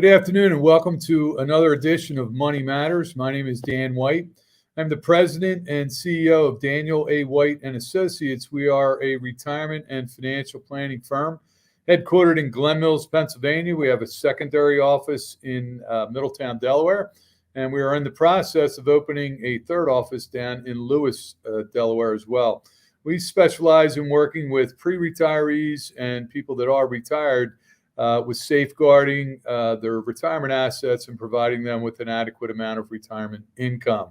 Good afternoon and welcome to another edition of Money Matters. My name is Dan White. I'm the president and CEO of Daniel A. White and Associates. We are a retirement and financial planning firm headquartered in Glen Mills, Pennsylvania. We have a secondary office in Middletown, Delaware, and we are in the process of opening a third office down in Lewis, Delaware as well. We specialize in working with pre-retirees and people that are retired with safeguarding their retirement assets and providing them with an adequate amount of retirement income.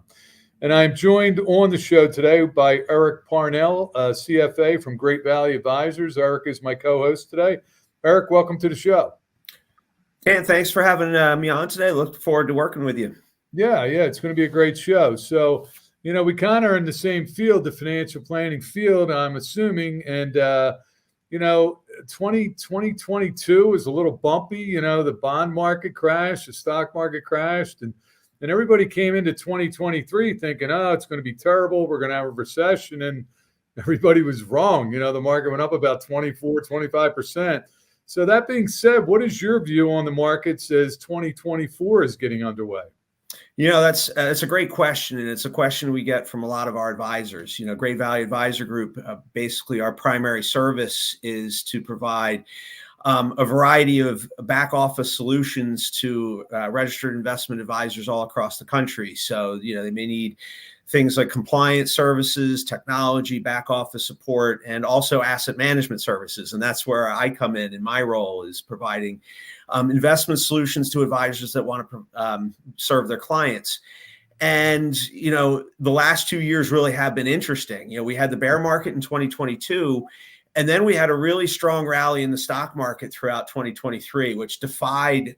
And I'm joined on the show today by Eric Parnell, CFA from Great Value Advisors. Eric is my co-host today. Eric, welcome to the show. Dan, thanks for having me on today. Look forward to working with you. Yeah, it's going to be a great show. So, we kind of are in the same field, the financial planning field, I'm assuming, and 2022 was a little bumpy. The bond market crashed, the stock market crashed, and everybody came into 2023 thinking, it's going to be terrible. We're going to have a recession, and everybody was wrong. The market went up about 24, 25%. So that being said, what is your view on the markets as 2024 is getting underway? That's a great question, and it's a question we get from a lot of our advisors. Great Value Advisor Group, basically our primary service is to provide a variety of back office solutions to registered investment advisors all across the country. So, they may need things like compliance services, technology, back office support, and also asset management services. And that's where I come in, and my role is providing investment solutions to advisors that want to serve their clients. And, the last 2 years really have been interesting. We had the bear market in 2022, and then we had a really strong rally in the stock market throughout 2023, which defied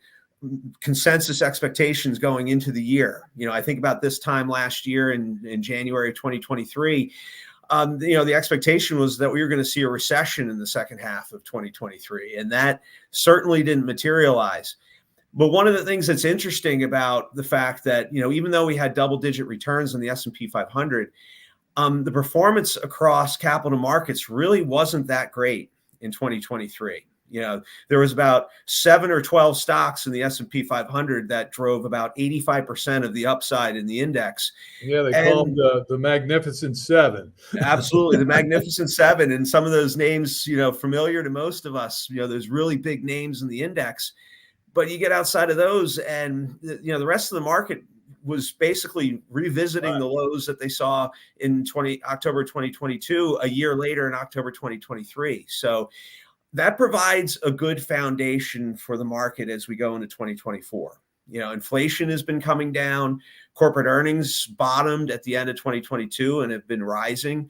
consensus expectations going into the year. I think about this time last year in January of 2023, the expectation was that we were going to see a recession in the second half of 2023, and that certainly didn't materialize. But one of the things that's interesting about the fact that, even though we had double-digit returns in the S&P 500, the performance across capital markets really wasn't that great in 2023. There was about 7 or 12 stocks in the S&P 500 that drove about 85% of the upside in the index. Yeah, they call them the Magnificent Seven. Absolutely, the Magnificent Seven. And some of those names, familiar to most of us, there's really big names in the index. But you get outside of those and, the rest of the market was basically revisiting the lows that they saw in October 2022, a year later in October 2023. So that provides a good foundation for the market as we go into 2024. Inflation has been coming down. Corporate earnings bottomed at the end of 2022 and have been rising.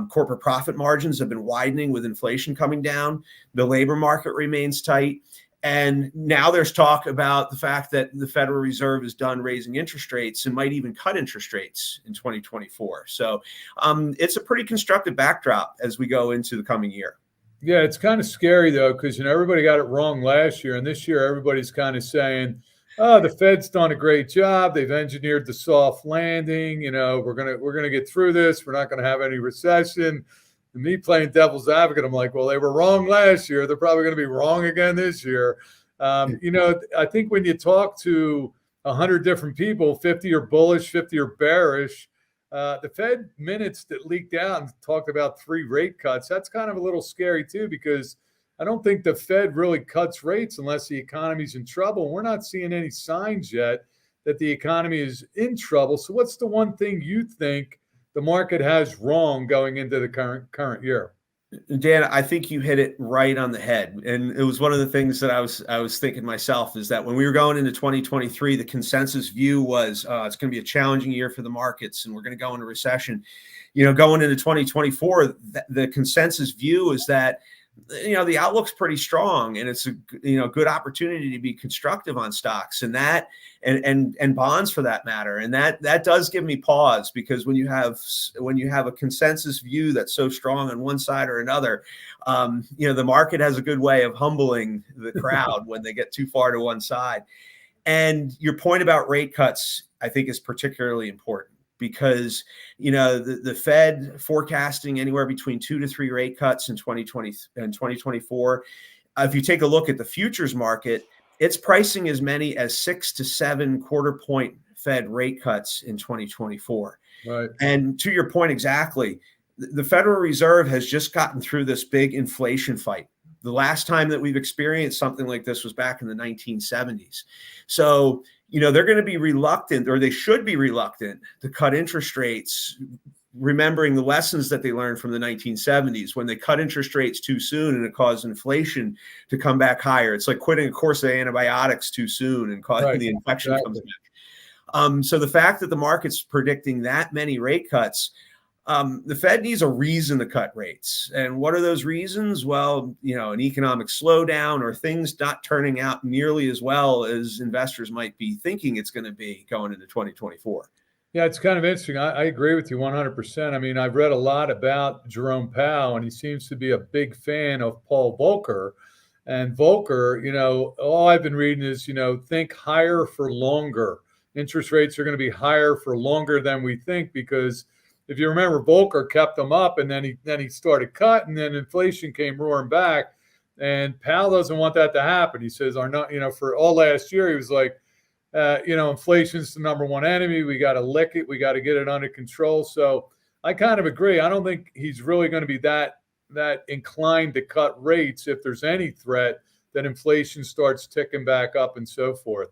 Corporate profit margins have been widening with inflation coming down. The labor market remains tight. And now there's talk about the fact that the Federal Reserve is done raising interest rates and might even cut interest rates in 2024. So it's a pretty constructive backdrop as we go into the coming year. Yeah, it's kind of scary, though, because, everybody got it wrong last year. And this year, everybody's kind of saying, the Fed's done a great job. They've engineered the soft landing. We're gonna get through this. We're not going to have any recession. And me playing devil's advocate, I'm like, well, they were wrong last year. They're probably going to be wrong again this year. I think when you talk to 100 different people, 50 are bullish, 50 are bearish. The Fed minutes that leaked out and talked about 3 rate cuts, that's kind of a little scary too, because I don't think the Fed really cuts rates unless the economy's in trouble. We're not seeing any signs yet that the economy is in trouble. So what's the one thing you think the market has wrong going into the current year? Dan, I think you hit it right on the head. And it was one of the things that I was thinking myself, is that when we were going into 2023, the consensus view was it's going to be a challenging year for the markets and we're going to go into recession. Going into 2024, the consensus view is that the outlook's pretty strong and it's a good opportunity to be constructive on stocks and that and bonds for that matter. And that does give me pause, because when you have a consensus view that's so strong on one side or another, the market has a good way of humbling the crowd when they get too far to one side. And your point about rate cuts, I think, is particularly important, because the Fed forecasting anywhere between 2 to 3 rate cuts in 2020 and 2024. If you take a look at the futures market, It's pricing as many as 6 to 7 quarter point Fed rate cuts in 2024. Right. And to your point exactly, the Federal Reserve has just gotten through this big inflation fight. The last time that we've experienced something like this was back in the 1970s. So, they're going to be reluctant, or they should be reluctant, to cut interest rates, remembering the lessons that they learned from the 1970s when they cut interest rates too soon and it caused inflation to come back higher. It's like quitting a course of antibiotics too soon and causing the infection comes back. So the fact that the market's predicting that many rate cuts, the Fed needs a reason to cut rates. And what are those reasons? Well, an economic slowdown or things not turning out nearly as well as investors might be thinking it's going to be going into 2024. Yeah, it's kind of interesting. I agree with you 100%. I mean, I've read a lot about Jerome Powell, and he seems to be a big fan of Paul Volcker. And Volcker, all I've been reading is, think higher for longer. Interest rates are going to be higher for longer than we think, because if you remember, Volcker kept them up, and then he started cutting, and then inflation came roaring back. And Powell doesn't want that to happen. He says, for all last year, he was like, inflation's the number one enemy. We got to lick it. We got to get it under control. So I kind of agree. I don't think he's really going to be that inclined to cut rates if there's any threat that inflation starts ticking back up and so forth.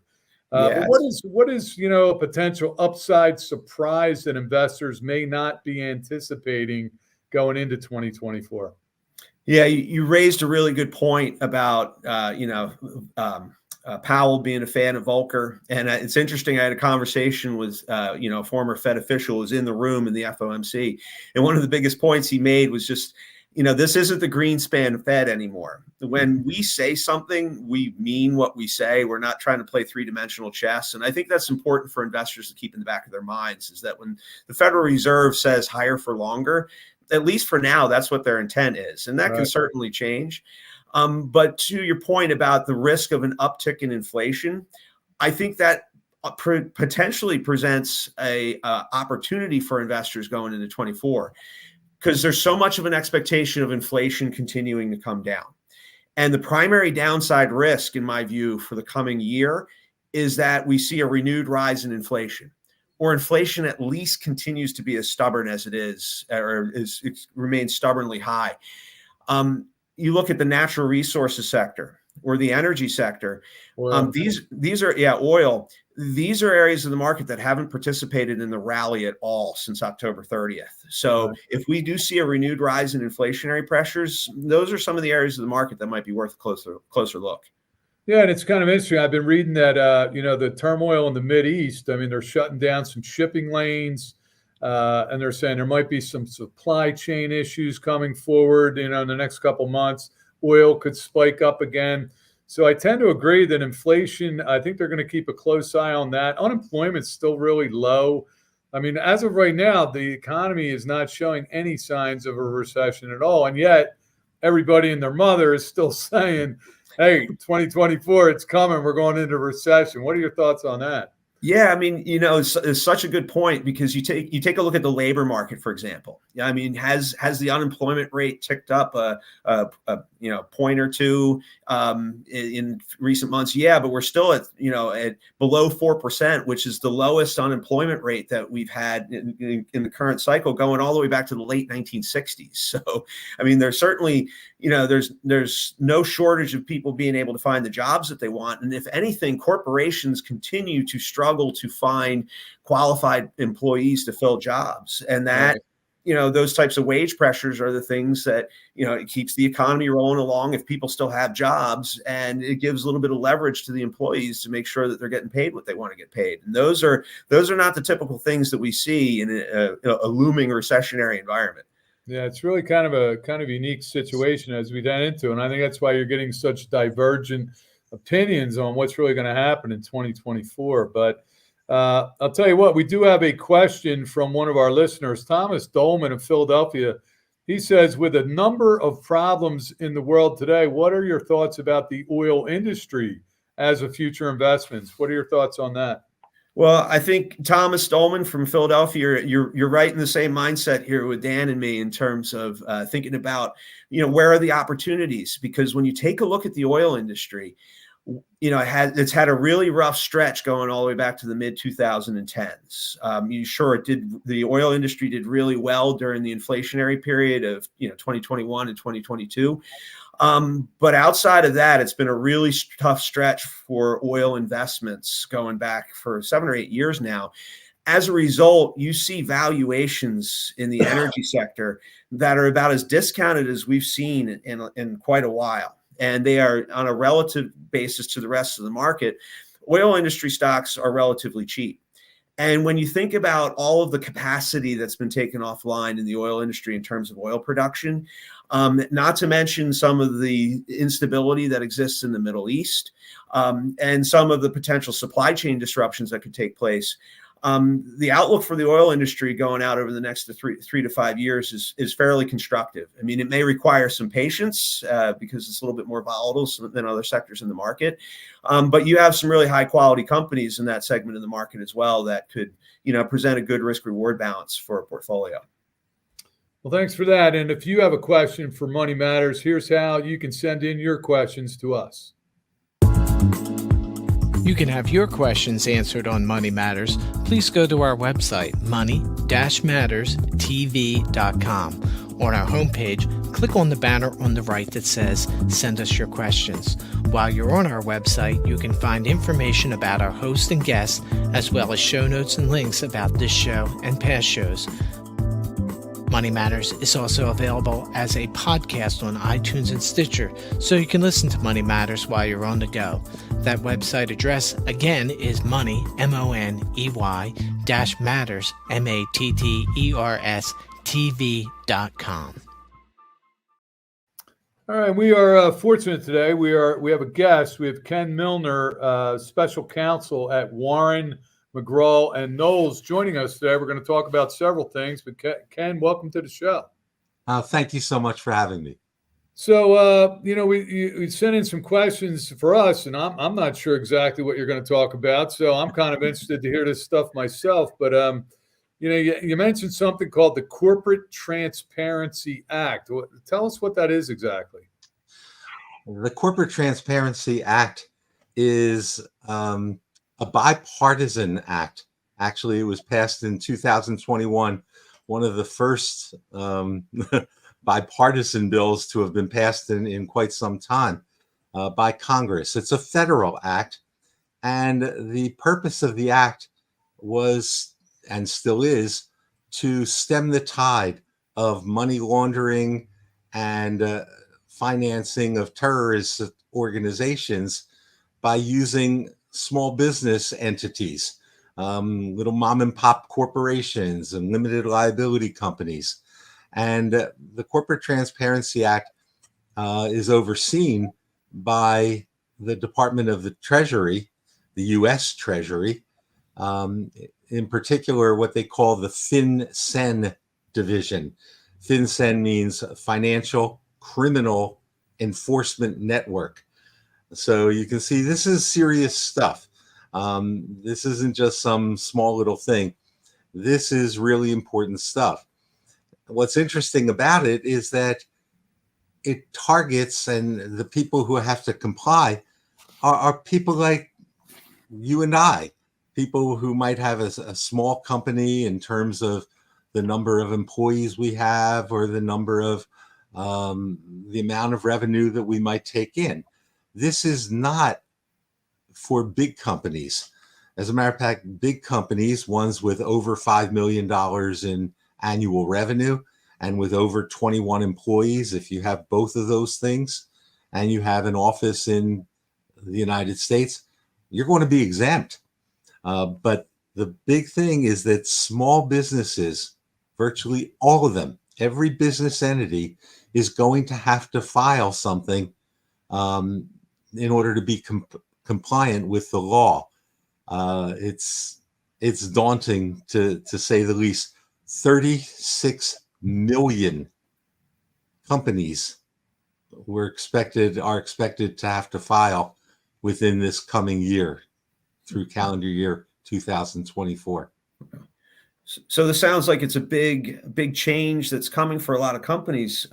But what is a potential upside surprise that investors may not be anticipating going into 2024? Yeah, you raised a really good point about Powell being a fan of Volcker. And it's interesting. I had a conversation with, a former Fed official who was in the room in the FOMC. And one of the biggest points he made was just, this isn't the Greenspan Fed anymore. When we say something, we mean what we say. We're not trying to play three-dimensional chess. And I think that's important for investors to keep in the back of their minds, is that when the Federal Reserve says higher for longer, at least for now, that's what their intent is. And that can certainly change. But to your point about the risk of an uptick in inflation, I think that potentially presents a opportunity for investors going into 24, because there's so much of an expectation of inflation continuing to come down. And the primary downside risk, in my view, for the coming year is that we see a renewed rise in inflation, or inflation at least continues to be as stubborn as it is, or it remains stubbornly high. You look at the natural resources sector or the energy sector. These are oil. These are areas of the market that haven't participated in the rally at all since October 30th. So if we do see a renewed rise in inflationary pressures, those are some of the areas of the market that might be worth a closer look. Yeah, and it's kind of interesting. I've been reading that, the turmoil in the Mideast, I mean, they're shutting down some shipping lanes. And they're saying there might be some supply chain issues coming forward, in the next couple months. Oil could spike up again. So I tend to agree that inflation, I think they're going to keep a close eye on that. Unemployment's still really low. I mean, as of right now, the economy is not showing any signs of a recession at all. And yet everybody and their mother is still saying, hey, 2024, it's coming. We're going into recession. What are your thoughts on that? Yeah, I mean, it's such a good point, because you take a look at the labor market, for example. Yeah, I mean, has the unemployment rate ticked up a point or two in recent months? Yeah, but we're still at below 4%, which is the lowest unemployment rate that we've had in the current cycle, going all the way back to the late 1960s. So, I mean, there's certainly there's no shortage of people being able to find the jobs that they want, and if anything, corporations continue to struggle to find qualified employees to fill jobs, and that those types of wage pressures are the things that it keeps the economy rolling along if people still have jobs, and it gives a little bit of leverage to the employees to make sure that they're getting paid what they want to get paid. And those are not the typical things that we see in a looming recessionary environment. Yeah, it's really kind of a unique situation as we get into, and I think that's why you're getting such divergent opinions on what's really going to happen in 2024. But I'll tell you what, we do have a question from one of our listeners, Thomas Dolman of Philadelphia. He says, with a number of problems in the world today, what are your thoughts about the oil industry as a future investment? What are your thoughts on that? Well, I think Thomas Dolman from Philadelphia, you're right in the same mindset here with Dan and me in terms of thinking about, where are the opportunities? Because when you take a look at the oil industry, it's had a really rough stretch going all the way back to the mid 2010s. The oil industry did really well during the inflationary period of 2021 and 2022. But outside of that, it's been a really tough stretch for oil investments going back for 7 or 8 years now. As a result, you see valuations in the energy sector that are about as discounted as we've seen in quite a while. And they are, on a relative basis to the rest of the market, oil industry stocks are relatively cheap. And when you think about all of the capacity that's been taken offline in the oil industry in terms of oil production, not to mention some of the instability that exists in the Middle East, and some of the potential supply chain disruptions that could take place, the outlook for the oil industry going out over the next 3 to 5 years is fairly constructive. I mean, it may require some patience because it's a little bit more volatile than other sectors in the market. But you have some really high quality companies in that segment of the market as well that could, present a good risk reward balance for a portfolio. Well, thanks for that. And if you have a question for Money Matters, here's how you can send in your questions to us. You can have your questions answered on Money Matters. Please go to our website, money-matterstv.com. On our homepage, click on the banner on the right that says, Send us your questions. While you're on our website, you can find information about our host and guests, as well as show notes and links about this show and past shows. Money Matters is also available as a podcast on iTunes and Stitcher, so you can listen to Money Matters while you're on the go. That website address, again, is money, MONEY, -matters, MATTERS, TV.com. All right, we are fortunate today. We have a guest. We have Ken Milner, special counsel at Warren, McGraw, and Knowles joining us today. We're going to talk about several things, but Ken, welcome to the show. Thank you so much for having me. So, we sent in some questions for us, and I'm not sure exactly what you're going to talk about. So I'm kind of interested to hear this stuff myself. But, you mentioned something called the Corporate Transparency Act. Tell us what that is exactly. The Corporate Transparency Act is a bipartisan act. Actually, it was passed in 2021, one of the first bipartisan bills to have been passed in quite some time by Congress. It's a federal act, and the purpose of the act was, and still is, to stem the tide of money laundering and financing of terrorist organizations by using small business entities, little mom and pop corporations and limited liability companies. And the Corporate Transparency Act is overseen by the Department of the Treasury, the U.S. Treasury, in particular what they call the FinCEN division. FinCEN means Financial Criminal Enforcement Network. So you can see this is serious stuff. This isn't just some small little thing. This is really important stuff. What's interesting about it is that it targets, and the people who have to comply are people like you and I, people who might have a small company in terms of the number of employees we have or the number of the amount of revenue that we might take in. This is not for big companies. As a matter of fact, big companies, ones with over $5 million in annual revenue and with over 21 employees, if you have both of those things and you have an office in the United States, you're going to be exempt. But the big thing is that small businesses, virtually all of them, every business entity is going to have to file something in order to be compliant with the law. It's daunting to say the least. 36 million companies are expected to have to file within this coming year through calendar year 2024. So this sounds like it's a big change that's coming for a lot of companies.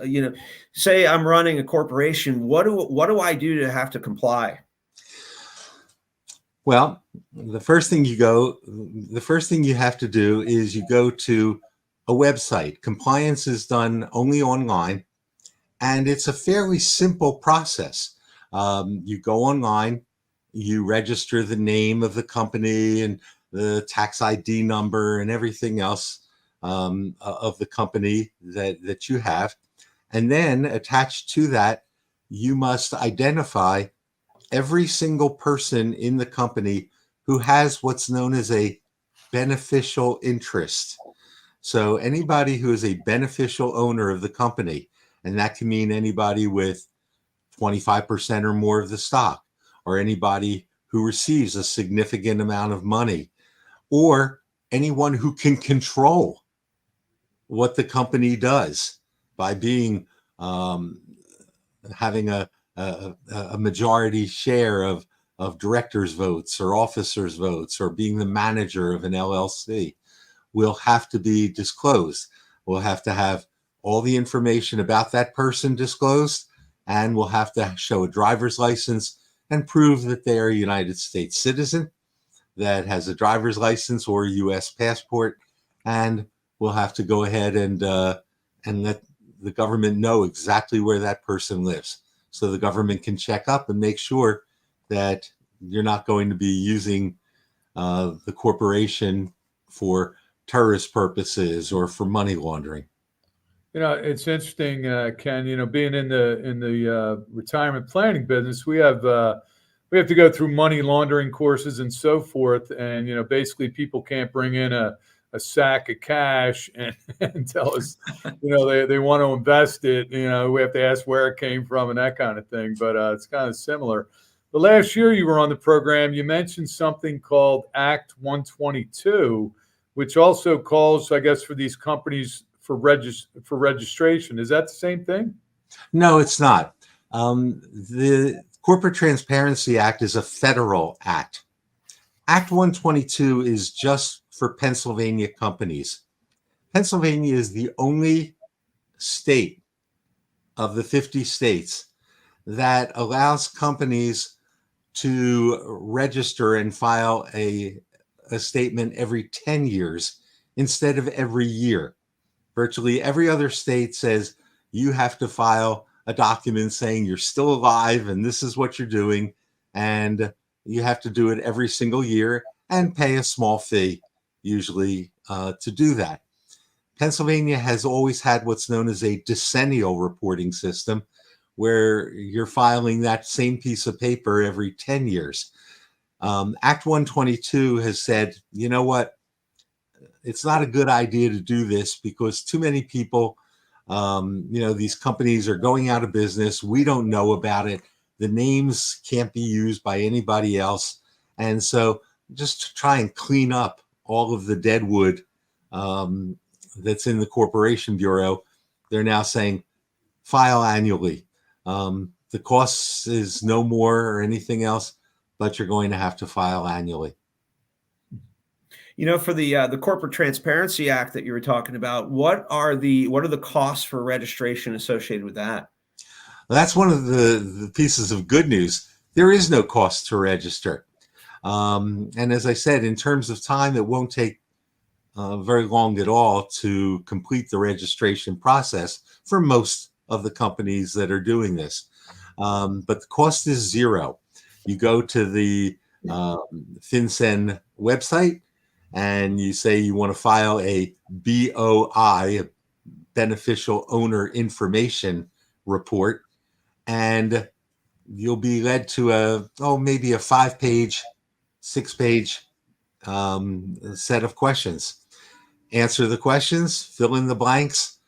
Say I'm running a corporation. What do I do to have to comply? Well, the first thing you have to do is you go to a website. Compliance is done only online, and it's a fairly simple process. You go online, you register the name of the company and the tax ID number and everything else of the company that you have. And then attached to that, you must identify every single person in the company who has what's known as a beneficial interest. So anybody who is a beneficial owner of the company, and that can mean anybody with 25% or more of the stock, or anybody who receives a significant amount of money, or anyone who can control what the company does by being having a majority share of directors' votes or officers' votes, or being the manager of an LLC, will have to be disclosed. We'll have to have all the information about that person disclosed, and we'll have to show a driver's license and prove that they are a United States citizen that has a driver's license or a U.S. passport, and we'll have to go ahead and let the government know exactly where that person lives, so the government can check up and make sure that you're not going to be using the corporation for terrorist purposes or for money laundering. It's interesting, Ken. Being in the retirement planning business, we have to go through money laundering courses and so forth. And basically, people can't bring in a sack of cash and tell us, they want to invest it. We have to ask where it came from and that kind of thing. But it's kind of similar. The last year you were on the program, you mentioned something called Act 122, which also calls, I guess, for these companies for registration. Is that the same thing? No, it's not. The Corporate Transparency Act is a federal act. Act 122 is just for Pennsylvania companies. Pennsylvania is the only state of the 50 states that allows companies to register and file a statement every 10 years instead of every year. Virtually every other state says you have to file a document saying you're still alive and this is what you're doing, and you have to do it every single year and pay a small fee, usually, to do that. Pennsylvania has always had what's known as a decennial reporting system, where you're filing that same piece of paper every 10 years. Act 122 has said, you know what? It's not a good idea to do this because too many people, these companies are going out of business. We don't know about it. The names can't be used by anybody else. And so just to try and clean up all of the dead wood that's in the Corporation Bureau, they're now saying file annually. The cost is no more or anything else, but you're going to have to file annually. For the Corporate Transparency Act that you were talking about, what are the costs for registration associated with that? Well, that's one of the pieces of good news. There is no cost to register. And as I said, in terms of time, it won't take very long at all to complete the registration process for most of the companies that are doing this. But the cost is zero. You go to the FinCEN website and you say you want to file a BOI, a Beneficial Owner Information Report, and you'll be led to maybe a 5-page, 6-page set of questions. Answer the questions, fill in the blanks,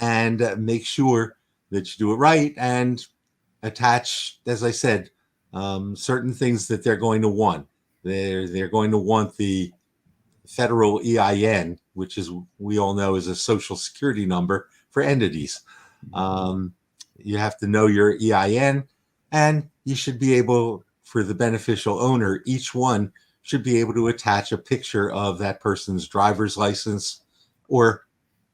and make sure that you do it right, and attach, as I said, certain things that they're going to want. They're going to want the federal EIN, which is, we all know, is a social security number for entities. You have to know your EIN, and you should be able, for the beneficial owner, each one should be able to attach a picture of that person's driver's license or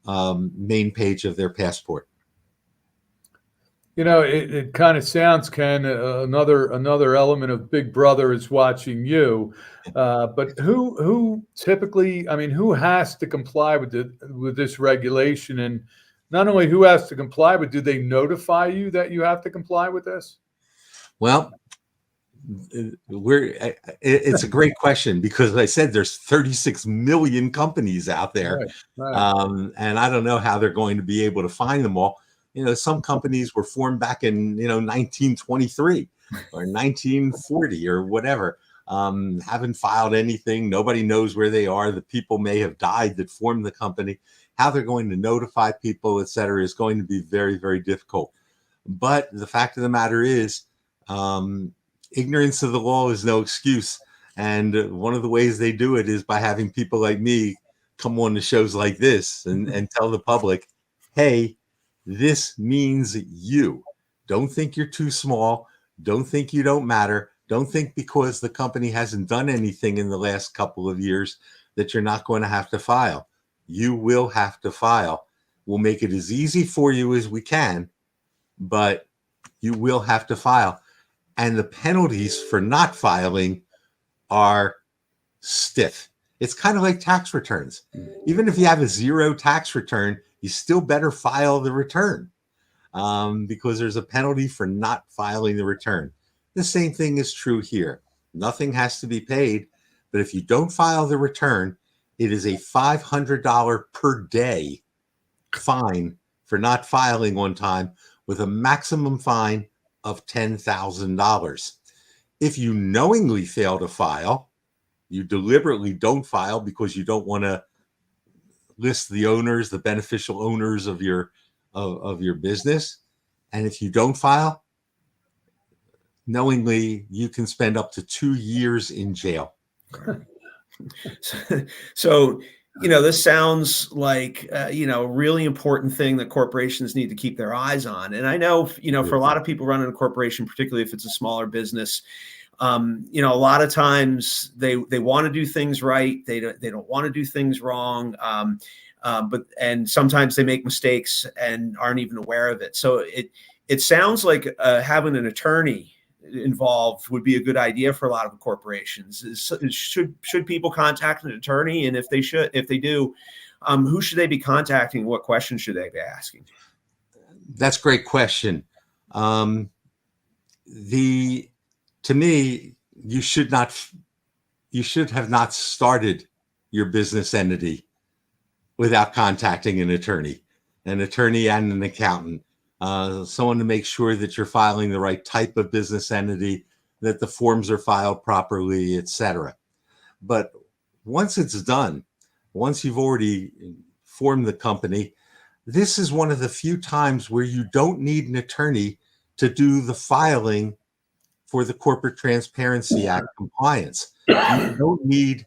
main page of their passport. it kind of sounds, Ken, another element of Big Brother is watching you. But who typically, I mean, who has to comply with this regulation? And not only who has to comply, but do they notify you that you have to comply with this? Well, it's a great question because I said there's 36 million companies out there. Right. And I don't know how they're going to be able to find them all. Some companies were formed back in 1923 or 1940 or whatever. Haven't filed anything. Nobody knows where they are. The people may have died that formed the company. How they're going to notify people, et cetera, is going to be very, very difficult. But the fact of the matter is, ignorance of the law is no excuse. And one of the ways they do it is by having people like me come on to shows like this and tell the public, hey, this means you. Don't think you're too small. Don't think you don't matter. Don't think because the company hasn't done anything in the last couple of years that you're not going to have to file. You will have to file. We'll make it as easy for you as we can, but you will have to file. And the penalties for not filing are stiff. It's kind of like tax returns. Even if you have a zero tax return, you still better file the return because there's a penalty for not filing the return. The same thing is true here. Nothing has to be paid, but if you don't file the return, it is a $500 per day fine for not filing on time with a maximum fine of $10,000. If you knowingly fail to file, you deliberately don't file because you don't want to list the owners, the beneficial owners of your business. And if you don't file, knowingly, you can spend up to 2 years in jail. So, this sounds like, a really important thing that corporations need to keep their eyes on. And I know, for a lot of people running a corporation, particularly if it's a smaller business, a lot of times they want to do things right. They don't want to do things wrong. But sometimes they make mistakes and aren't even aware of it. So it sounds like having an attorney involved would be a good idea for a lot of corporations. Should people contact an attorney? And if they do, who should they be contacting? What questions should they be asking? That's a great question. To me, you should have not started your business entity without contacting an attorney and an accountant, someone to make sure that you're filing the right type of business entity, that the forms are filed properly, etc. But once it's done, once you've already formed the company, this is one of the few times where you don't need an attorney to do the filing for the Corporate Transparency Act compliance. You don't need,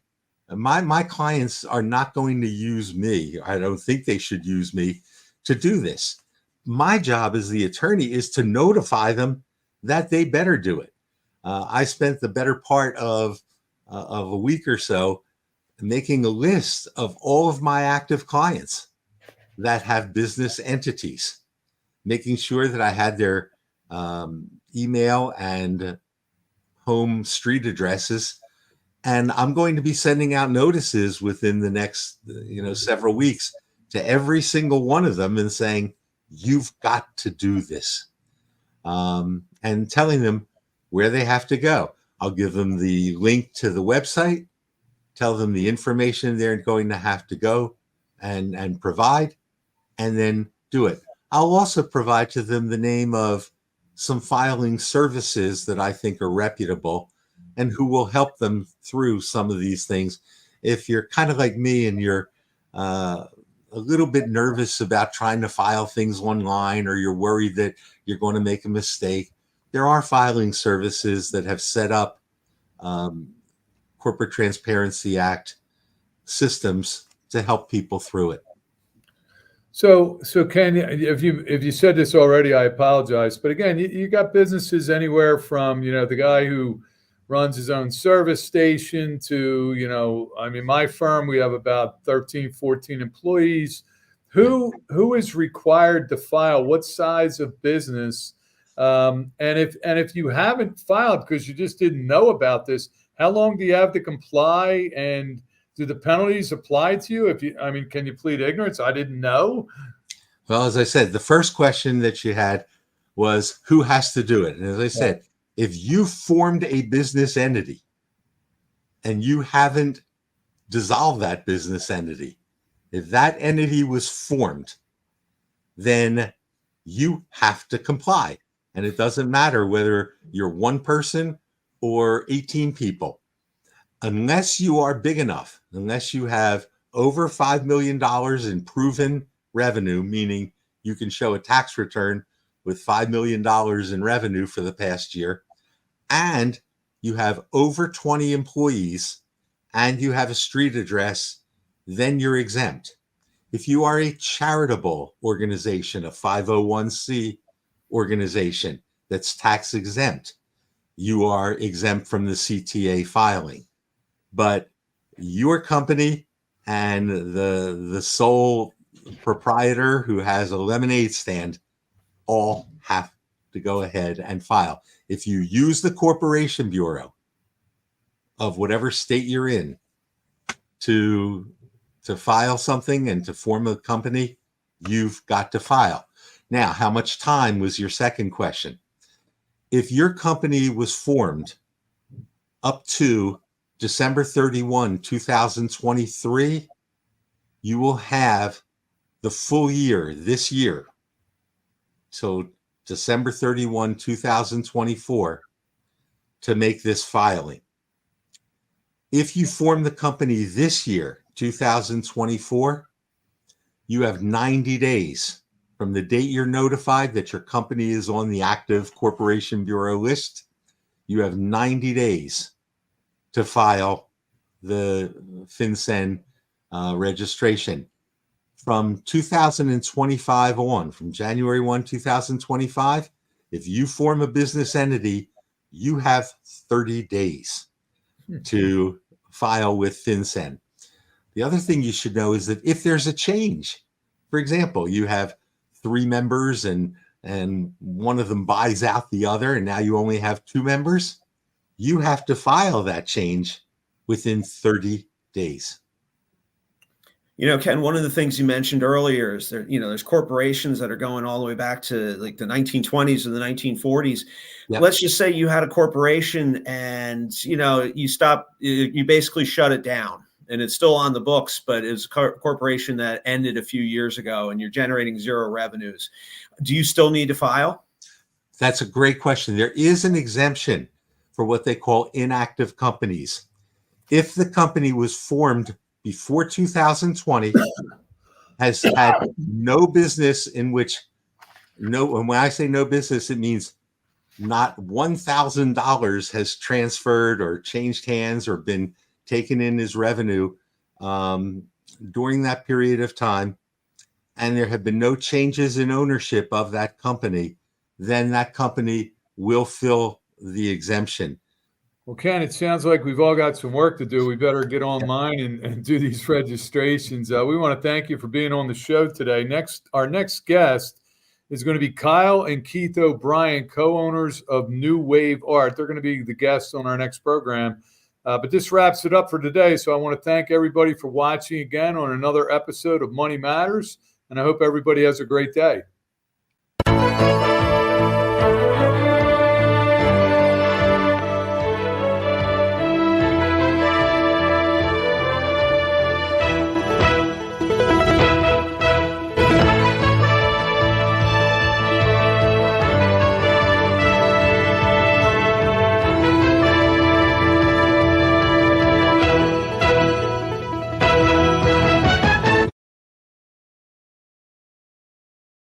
my clients are not going to use me. I don't think they should use me to do this. My job as the attorney is to notify them that they better do it. I spent the better part of a week or so making a list of all of my active clients that have business entities, making sure that I had their email and home street addresses. And I'm going to be sending out notices within the next, several weeks to every single one of them and saying, you've got to do this, and telling them where they have to go. I'll give them the link to the website, tell them the information they're going to have to go and provide, and then do it. I'll also provide to them the name of some filing services that I think are reputable and who will help them through some of these things. If you're kind of like me and you're a little bit nervous about trying to file things online, or you're worried that you're going to make a mistake, there are filing services that have set up Corporate Transparency Act systems to help people through it. So Ken, if you said this already, I apologize. But again, you got businesses anywhere from, the guy who runs his own service station to, my firm, we have about 13, 14 employees. Who is required to file? What size of business And if you haven't filed because you just didn't know about this, how long do you have to comply? And do the penalties apply to you? Can you plead ignorance? I didn't know. Well, as I said, the first question that you had was who has to do it? And as I said, if you formed a business entity and you haven't dissolved that business entity, if that entity was formed, then you have to comply. And it doesn't matter whether you're one person or 18 people. Unless you are big enough, unless you have over $5 million in proven revenue, meaning you can show a tax return with $5 million in revenue for the past year, and you have over 20 employees, and you have a street address, then you're exempt. If you are a charitable organization, a 501c organization that's tax exempt, you are exempt from the CTA filing. But your company and the sole proprietor who has a lemonade stand all have to go ahead and file. If you use the Corporation Bureau of whatever state you're in to file something and to form a company, you've got to file. Now, how much time was your second question? If your company was formed up to December 31, 2023, you will have the full year this year, so December 31, 2024, to make this filing. If you form the company this year, 2024, you have 90 days from the date you're notified that your company is on the active Corporation Bureau list. You have 90 days to file the FinCEN registration. From 2025 on, from January 1, 2025, if you form a business entity, you have 30 days to file with FinCEN. The other thing you should know is that if there's a change, for example, you have 3 members and one of them buys out the other, and now you only have 2 members, you have to file that change within 30 days. Ken, one of the things you mentioned earlier is there's corporations that are going all the way back to like the 1920s or the 1940s. Yep. Let's just say you had a corporation and, you basically shut it down and it's still on the books, but it's a corporation that ended a few years ago and you're generating 0 revenues. Do you still need to file? That's a great question. There is an exemption for what they call inactive companies. If the company was formed before 2020, has had no business and when I say no business, it means not $1,000 has transferred or changed hands or been taken in as revenue during that period of time, and there have been no changes in ownership of that company, then that company will fill the exemption. Well, Ken, it sounds like we've all got some work to do. We better get online and do these registrations. We want to thank you for being on the show today. Our next guest is going to be Kyle and Keith O'Brien, co-owners of New Wave Art. They're going to be the guests on our next program. But this wraps it up for today. So I want to thank everybody for watching again on another episode of Money Matters. And I hope everybody has a great day.